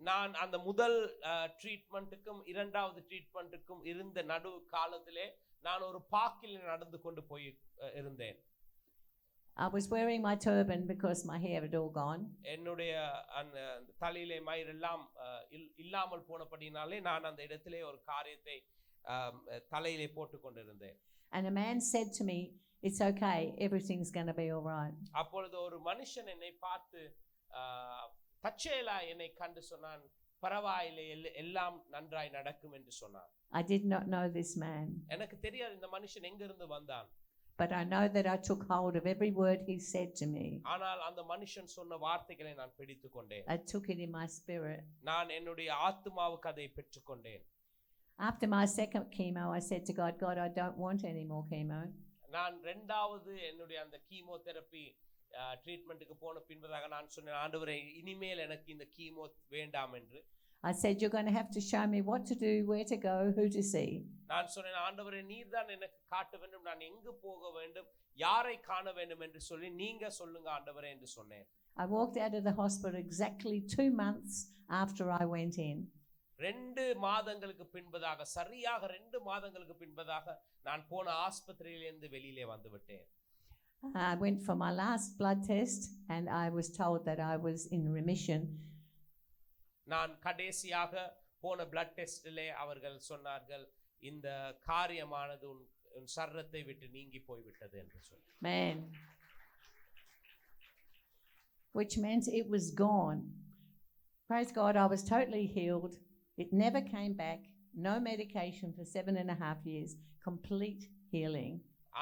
நான் அந்த முதல் ட்ரீட்மென்ட்டுக்கும் இரண்டாவது ட்ரீட்மென்ட்டுக்கும் இருந்த நடு காலத்திலே நான் ஒரு பார்க்கில் நடந்து கொண்டு போய் இருந்தேன். I was wearing my turban because my hair had all gone. என்னுடைய அந்த தலையிலே மயிர் எல்லாம் இல்லாமல் போனபடினாலே நான் அந்த இடத்திலே ஒரு காரியத்தை தலையிலே போட்டு கொண்டிருந்தேன். And a man said to me, it's okay, everything's going to be all right. அப்பொழுது ஒரு மனுஷன் என்னை பார்த்து தற்செயலா என்னை கண்டு சொன்னான், பரவாயில்லை எல்லாம் நன்றாய் நடக்கும் என்று சொன்னான். I did not know this man. எனக்கு தெரியாது இந்த மனுஷன் எங்க இருந்து வந்தான். But I know that I took hold of every word he said to me. ஆனால் அந்த மனுஷன் சொன்ன வார்த்தைகளை நான் பிடித்துக் கொண்டேன். I took it in my spirit. நான் என்னுடைய ஆத்துமாவுக்கு அதை பெற்றுக்கொண்டேன். After my second chemo, I said to God, God, I don't want any more chemo. நான் இரண்டாவது என்னுடைய அந்த கீமோதெரபி ட்ரீட்மென்ட்டுக்கு போன பின்பதாக நான் சொன்னேன், ஆண்டவரே இனிமேல் எனக்கு இந்த கீமோ வேண்டாம் என்று. I said, you're going to have to show me what to do, where to go, who to see. நான் சொன்னேன், ஆண்டவரே நீர் தான் எனக்கு காட்ட வேண்டும், நான் எங்கு போக வேண்டும், யாரை காண வேண்டும் என்று சொல்லி நீங்க சொல்லுங்க ஆண்டவரே என்று சொன்னேன். I walked out of the hospital exactly 2 months after I went in. 2 மாதங்களுக்கு பின்பதாக, சரியாக 2 மாதங்களுக்கு பின்பதாக நான் போன ஆஸ்பத்திரியிலிருந்து வெளியிலே வந்து விட்டேன். I went for my last blood test and I was told that I was in remission. நான் கடைசியாக போன blood testலே அவர்கள் சொன்னார்கள், இந்த காரியமானது உன் சரீரத்தை விட்டு நீங்கி போய் விட்டது என்று சொன்னார். Man. Which meant it was gone. Praise God, I was totally healed. It never came back. No medication for 7.5 years. Complete healing.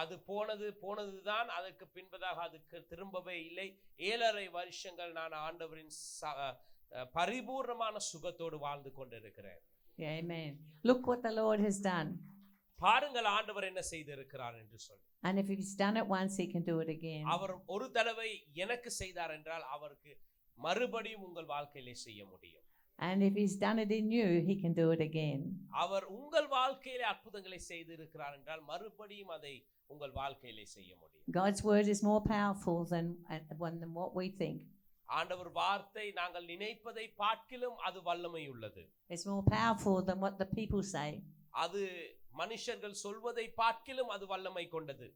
அது போனதுதான், அதற்கு பின்பதாக அதுக்கு திரும்பவே இல்லை. 7.5 வருஷங்கள் நான் ஆண்டவரின் பரிபூர்ணமான சுகத்தோடு வாழ்ந்து கொண்டிருக்கிறேன். Amen. Look what the Lord has done. பாருங்கள் ஆண்டவர் என்ன செய்திருக்கிறார் என்று சொல்லி. And if he's done it once, he can do it again. அவர் ஒரு தடவை எனக்கு செய்தார் என்றால் அவருக்கு மறுபடியும் உங்கள் வாழ்க்கையிலே செய்ய முடியும். And if he's done it in you, he can do it again. அவர் உங்கள் வாழ்க்கையிலே அற்புதங்களை செய்து இருக்கிறார் என்றால் மறுபடியும் அதை உங்கள் வாழ்க்கையிலே செய்ய முடியும். God's word is more powerful than what we think. ஆண்டவர் வார்த்தை நாங்கள் நினைப்பதை பார்க்கிலும் அது வல்லமை உள்ளது. It's more powerful than what the people say. அது மனுஷர்கள் சொல்வதை பார்க்கிலும் அது வல்லமை கொண்டது.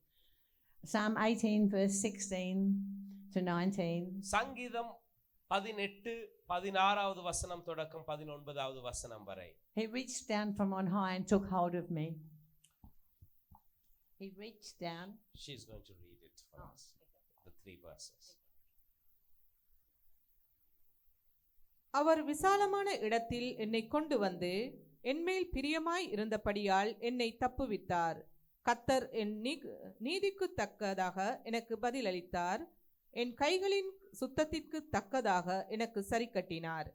Psalm 18 verse 16 to 19. சங்கீதம் 18:16வது வசனம் தொடக்கம் 19வது வசனம் வரை. He reached down from on high and took hold of me. He reached down. She's going to read it for us. The 3 verses. அவர் விசாலமான இடத்தில் என்னை கொண்டு வந்து என்மேல் பிரியமாய் இருந்தபடியால் என்னை தப்புவித்தார். கர்த்தர் என் நீதிக்கு தக்கதாக எனக்கு பதிலளித்தார். என் கைகளின் சுத்தத்திற்கு தக்கதாக எனக்கு சரி கட்டினார்.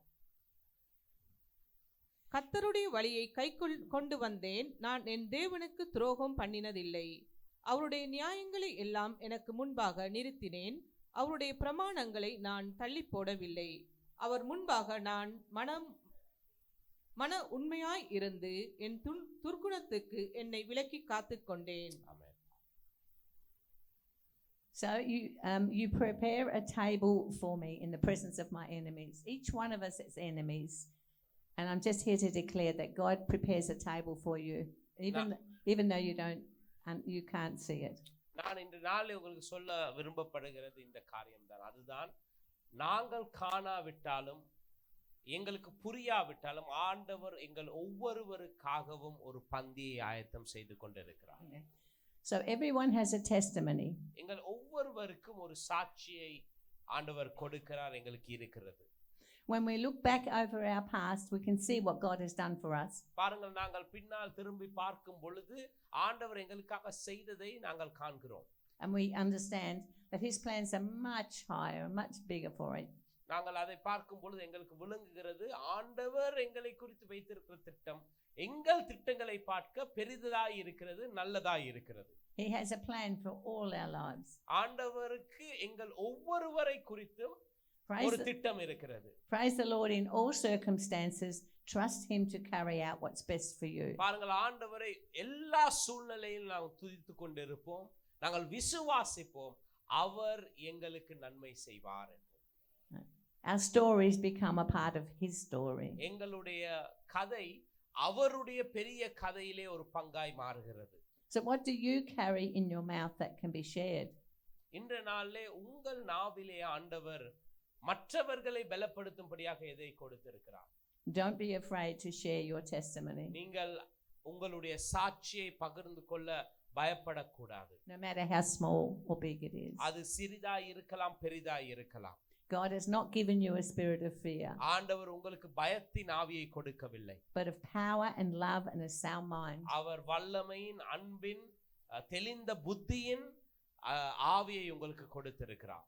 கர்த்தருடைய வழியை கை கொண்டு வந்தேன். நான் என் தேவனுக்கு துரோகம் பண்ணினதில்லை. அவருடைய நியாயங்களை எல்லாம் எனக்கு முன்பாக நிறுத்தினேன். அவருடைய பிரமாணங்களை நான் தள்ளி போடவில்லை. அவர் முன்பாக நான் மன உண்மையாய் இருந்து என் துர்க்குணத்துக்கு என்னை விலக்கி காத்து கொண்டேன். So you prepare a table for me in the presence of my enemies. Each one of us is enemies. And I'm just here to declare that God prepares a table for you, even though you can't see it. நான் இந்த நாளில் உங்களுக்கு சொல்ல விரும்பப்படுகிறது இந்த காரியம்தான். அதுதான், நாங்கள் காணாவிட்டாலும் எங்களுக்கு புரியாவிட்டாலும் ஆண்டவர் எங்கள் ஒவ்வொருவருக்காகவும் ஒரு பந்தியை ஆயத்தம் செய்து கொண்டிருக்கிறார். So everyone has a testimony. எங்கள் ஒவ்வொருவருக்கும் ஒரு சாட்சியை ஆண்டவர் கொடுக்கிறார், எங்களுக்கு இருக்கிறது. When we look back over our past, we can see what God has done for us. பாருங்கள், நாங்கள் பின்னால் திரும்பி பார்க்கும் பொழுது ஆண்டவர் எங்களுக்காக செய்ததை நாங்கள் காண்கிறோம். And we understand that his plans are much higher, much bigger for it. நாங்கள் அதை பார்க்கும் பொழுது எங்களுக்கு விளங்குகிறது, ஆண்டவர் எங்களை குறித்து வைத்திருக்கிற திட்டம் எங்கள் திட்டங்களை பார்க்க பெரிதாய் இருக்கிறது, நல்லதாய் இருக்கிறது. He has a plan for all our lives. ஆண்டவருக்கு எங்கள் ஒவ்வொருவரை குறித்தும் ஒரு திட்டம் இருக்கிறது. Praise the Lord in all circumstances. Trust him to carry out what's best for you. பாருங்கள், ஆண்டவரை எல்லா சூழ்நிலையிலும் நாம் துதித்துக் கொண்டிருப்போம், நாங்கள் விசுவாசிப்போம், அவர் எங்களுக்கு நன்மை செய்வார் என்று. Our stories become a part of his story. எங்களுடைய கதை அவருடைய பெரிய கதையிலே ஒரு பங்காய் மாறுகிறது. So what do you carry in your mouth that can be shared? இன்ற நாளிலே உங்கள் நாவிலே ஆண்டவர் மற்றவர்களை பலப்படுத்தும்படியாக எதை கொடுத்திருக்கிறார்? Don't be afraid to share your testimony. நீங்கள் உங்களுடைய சாட்சியை பகிர்ந்து கொள்ள பயப்படக்கூடாது. No matter how small or big it is. அது சிறிதாய் இருக்கலாம், பெரிதாய் இருக்கலாம். God has not given you a spirit of fear. ஆண்டவர் உங்களுக்கு பயத்தின் ஆவியை கொடுக்கவில்லை, but of power and love and a sound mind. அவர் வல்லமையின், அன்பின், தெளிந்த புத்தியின் ஆவியை உங்களுக்கு கொடுத்திருக்கிறார்.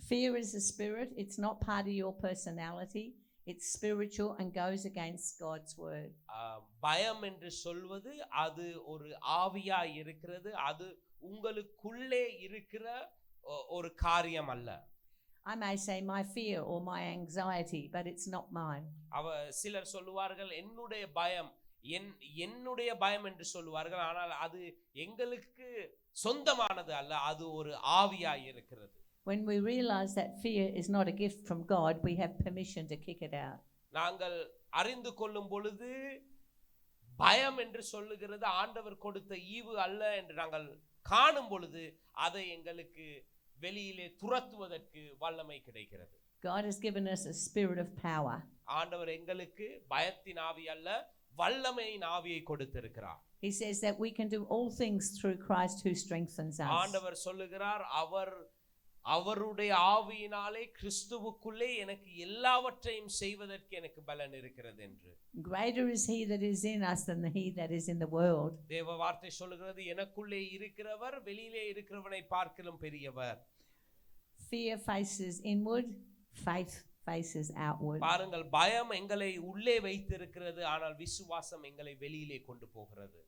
Fear is a spirit. It's not part of your personality. It's spiritual and goes against God's word. பயம் என்று சொல்வது அது ஒரு ஆவியாய் இருக்கிறது, அது உங்களுக்குள்ளே இருக்கிற ஒரு காரியம் அல்ல. I may say my fear or my anxiety, but it's not mine. சிலர் சொல்லுவார்கள் என்னுடைய பயம், என்னுடைய பயம் என்று சொல்லுவார்கள், ஆனால் அது எங்களுக்கு சொந்தமானது அல்ல, அது ஒரு ஆவியாய் இருக்கிறது. When we realize that fear is not a gift from God, we have permission to kick it out. நாங்கள் அறிந்து கொள்ளும் பொழுது பயம் என்று சொல்லுகிறது ஆண்டவர் கொடுத்த ஈவு அல்ல என்று நாங்கள் காணும் பொழுது அதை எங்களுக்கு வெளியிலே துரத்துவதற்கு வல்லமை கிடைக்கிறது. God has given us a spirit of power. ஆண்டவர் எங்களுக்கு பயத்தின் ஆவி அல்ல, வல்லமையின் ஆவியை கொடுத்திருக்கிறார். He says that we can do all things through Christ who strengthens us. ஆண்டவர் சொல்லுகிறார், அவருடைய ஆவியினாலே கிறிஸ்துவுக்குள்ளே எனக்கு எல்லாவற்றையும் செய்வதற்கு எனக்கு பலன் இருக்கிறது என்று. Greater is he that is in us than he that is in the world. தேவ வார்த்தை சொல்லுகிறது, எனக்குள்ளே இருக்கிறவர் வெளியிலே இருக்கிறவனை பார்க்கிலும் பெரியவர். Fear faces inward, faith faces outward. பாருங்கள், பயம் எங்களை உள்ளே வைத்திருக்கிறது, ஆனால் விசுவாசம் எங்களை வெளியிலே கொண்டு போகிறது.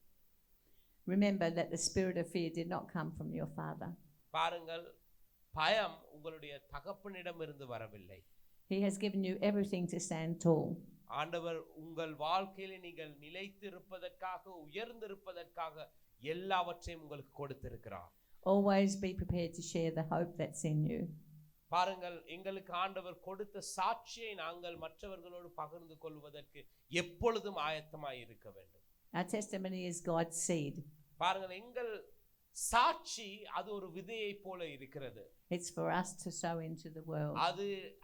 Remember that the spirit of fear did not come from your father. பாருங்கள், பயம் உங்களுடைய தகப்பனிடம் இருந்து வரவில்லை. He has given you everything to stand tall. ஆண்டவர் உங்கள் வாழ்க்கையிலே நீங்கள் நிலைத்திருப்பதற்காக உயர்ந்திருப்பதற்காக எல்லாவற்றையும் உங்களுக்கு கொடுத்திருக்கிறார். Always be prepared to share the hope that's in you. பாருங்கள், எங்களுக்கு ஆண்டவர் கொடுத்த சாட்சியை நாங்கள் மற்றவர்களோடு பகிர்ந்து கொள்வதற்கு எப்பொழுதும் ஆயத்தமாய் இருக்க வேண்டும். Our testimony is God's seed. பாருங்கள், எங்கள் சாட்சி அது ஒரு விதையை போல இருக்கிறது. It's for us to sow into the world.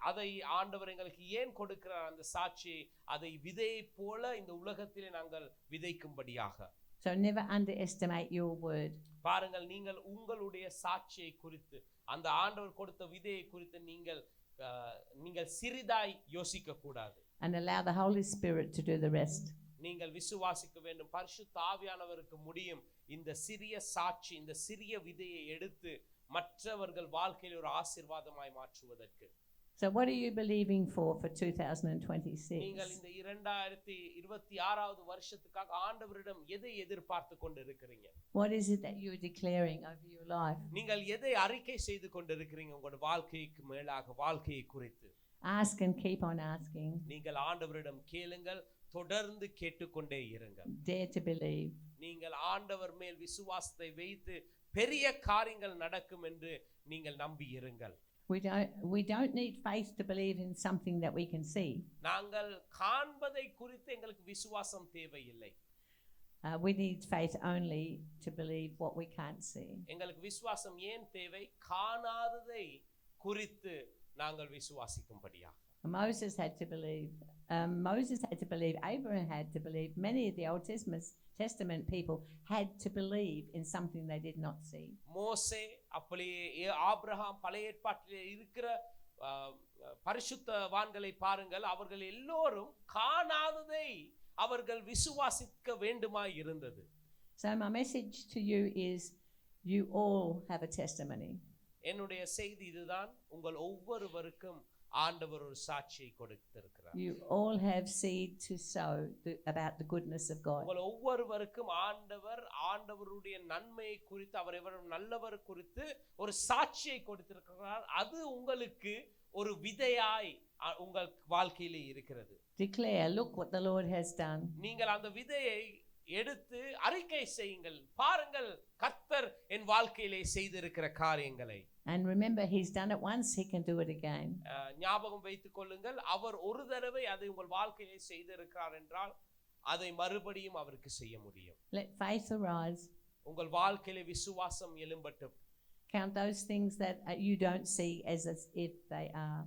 அதை ஆண்டவர் எங்களுக்கு ஏன் கொடுக்கிறார்? அந்த சாட்சியை அதை விதையை போல இந்த உலகத்திலே நாங்கள் விதைக்கும்படியாக. So never underestimate your word. பாருங்கள், நீங்கள் உங்களுடைய சாட்சியை குறித்து, அந்த ஆண்டவர் கொடுத்த விதையை குறித்து நீங்கள் சிறிதாய் யோசிக்க கூடாது. And allow the Holy Spirit to do the rest. நீங்கள் விசுவாசிக்க வேண்டும். பரிசுத்த ஆவியானவருக்கு முடியும் இந்த சிறிய சாட்சி, இந்த சிறிய விதையை எடுத்து மற்றவர்கள் வாழ்க்கையில் ஒரு ஆசீர்வாதமாய் மாற்றுவதற்கு. So what are you believing for 2026? நீங்கள் இந்த 2026வது வருஷத்துக்காக ஆண்டவரிடம் எதை எதிர்பார்த்து கொண்டிருக்கிறீங்க? What is it that you are declaring over your life? நீங்கள் எதை அறிக்கை செய்து கொண்டிருக்கிறீங்க உங்களுடைய வாழ்க்கைக்கு மேலாக, வாழ்க்கையை குறித்து? Ask and keep on asking. நீங்கள் ஆண்டவரிடம் கேளுங்கள், தொடர்ந்து கேட்டுக்கொண்டே இருங்கள். Dare to believe. நீங்கள் ஆண்டவர் மேல் விசுவாசத்தை வைத்து பெரிய காரியங்கள் நடக்கும் என்று நீங்கள் நம்பி இருங்கள். We don't need faith to believe in something that we can see. நாங்கள் காண்பதை குறித்து எங்களுக்கு விசுவாசம் தேவையில்லை. We need faith only to believe what we can't see. எங்களுக்கு விசுவாசம் ஏன் தேவை? காணாததை குறித்து நாங்கள் விசுவாசிக்கும்படியாக. Moses had to believe. Moses had to believe. Abraham had to believe. Many of the Old Testament people had to believe in something they did not see. மோசே, அப்படியே Abraham, பழைய ஏற்பாட்டிலே இருக்கிற பரிசுத்தவான்களை பாருங்கள், அவர்கள் எல்லோரும் காணாததை அவர்கள் விசுவாசிக்க வேண்டுமாய் இருந்தது. So my message to you is, you all have a testimony. என்னுடைய செய்தி இதுதான், உங்கள் ஒவ்வொருவருக்கும் ஆண்டவர் ஒரு சாட்சியை கொடுத்திருக்கிறார். You all have seed to sow about the goodness of God. உங்கள் ஒவ்வொருவருக்கும் ஆண்டவருடைய நன்மையை குறித்து, அவர் எவ்வளவு நல்லவர் குறித்து ஒரு சாட்சியை கொடுத்திருக்கிறார். அது உங்களுக்கு ஒரு விதையாய் உங்கள் வாழ்க்கையிலே இருக்கிறது. Declare, look what the Lord has done. நீங்கள் அந்த விதையை எடுத்து அறிக்கை செய்யுங்கள். பாருங்கள், கர்த்தர் என் வாழ்க்கையிலே செய்திருக்கிற காரியங்களை. And remember, he's done it once, he can do it again. ஞாபகம் வைத்துக் கொள்ளுங்கள், அவர் ஒரு தடவை அதை உங்கள் வாழ்க்கையிலே செய்திருக்கிறார் என்றால் அதை மறுபடியும் அவருக்கு செய்ய முடியும். Let faith arise. உங்கள் வாழ்க்கையிலே விசுவாசம் எழும்பட்டும். Count those things that you don't see as if they are.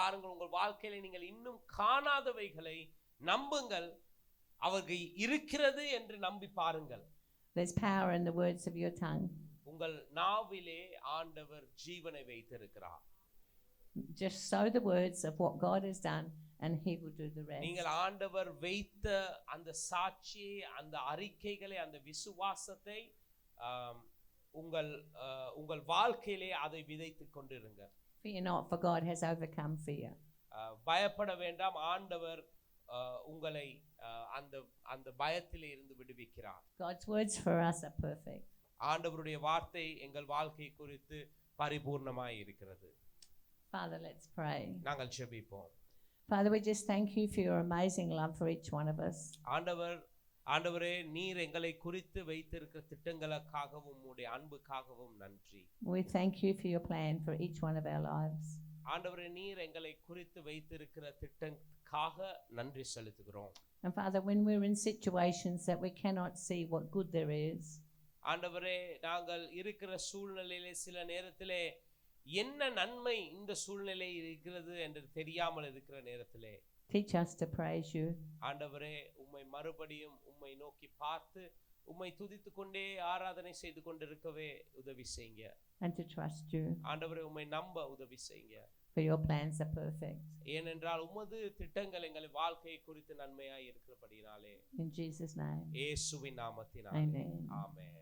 பாருங்கள், உங்கள் வாழ்க்கையிலே நீங்கள் இன்னும் காணாதவைகளை நம்புங்கள். அவர்கள் இருக்கிறது என்று நம்பி பாருங்கள். There's power in the words of your tongue. உங்கள் நாவிலே ஆண்டவர் ஜீவனை வைத்திருக்கிறார். Just sow the words of what God has done and he will do the rest. நீங்கள் ஆண்டவர் வைத்த அந்த சாட்சியை, அந்த அறிக்கைகளை, அந்த விசுவாசத்தை உங்கள் வாழ்க்கையிலே அதை விதைத்துக் கொண்டிருங்க. Fear not, for God has overcome fear. பயப்பட வேண்டாம், ஆண்டவர் உங்களை அந்த பயத்திலே இருந்து விடுவிக்கிறார். God's words for us are perfect. ஆண்டவருடைய வார்த்தை எங்கள் வாழ்க்கை குறித்து பரிபூர்ணமாய் இருக்கிறது. Father, let's pray. நாங்கள் ஜெபிப்போம். Father, we just thank you for your amazing love for each one of us. ஆண்டவரே, நீர் எங்களை குறித்து வைத்திருக்கிற திட்டங்களுக்காகவும் உம்முடைய அன்புக்காகவும் நன்றி. We thank you for your plan for each one of our lives. ஆண்டவரே, நீர் எங்களை குறித்து வைத்திருக்கிற திட்டத்துக்காக நன்றி செலுத்துகிறோம். And Father, when we're in situations that we cannot see what good there is, ஆண்டவரே, நாங்கள் இருக்கிற சூழ்நிலையிலே சில நேரத்திலே என்ன நன்மை இந்த சூழ்நிலை இருக்கிறது என்று தெரியாமல் இருக்கிற நேரத்திலே teach us to praise you. ஆண்டவரே, உம்மை மறுபடியும் உம்மை நோக்கி பார்த்து உம்மை துதித்து கொண்டே ஆராதனை செய்து கொண்டிருக்கவே உதவி செய்யுங்க. And to trust you. ஆண்டவரே, உம்மை நம்ப உதவி செய்யுங்க. For your plans are perfect. ஏனென்றால் உமது திட்டங்கள் எங்கள் வாழ்க்கையை குறித்து நன்மையாய் இருக்கிறபடினாலே. In Jesus' name. இயேசுவின் நாமத்தினாலே. Amen. ஆமென்.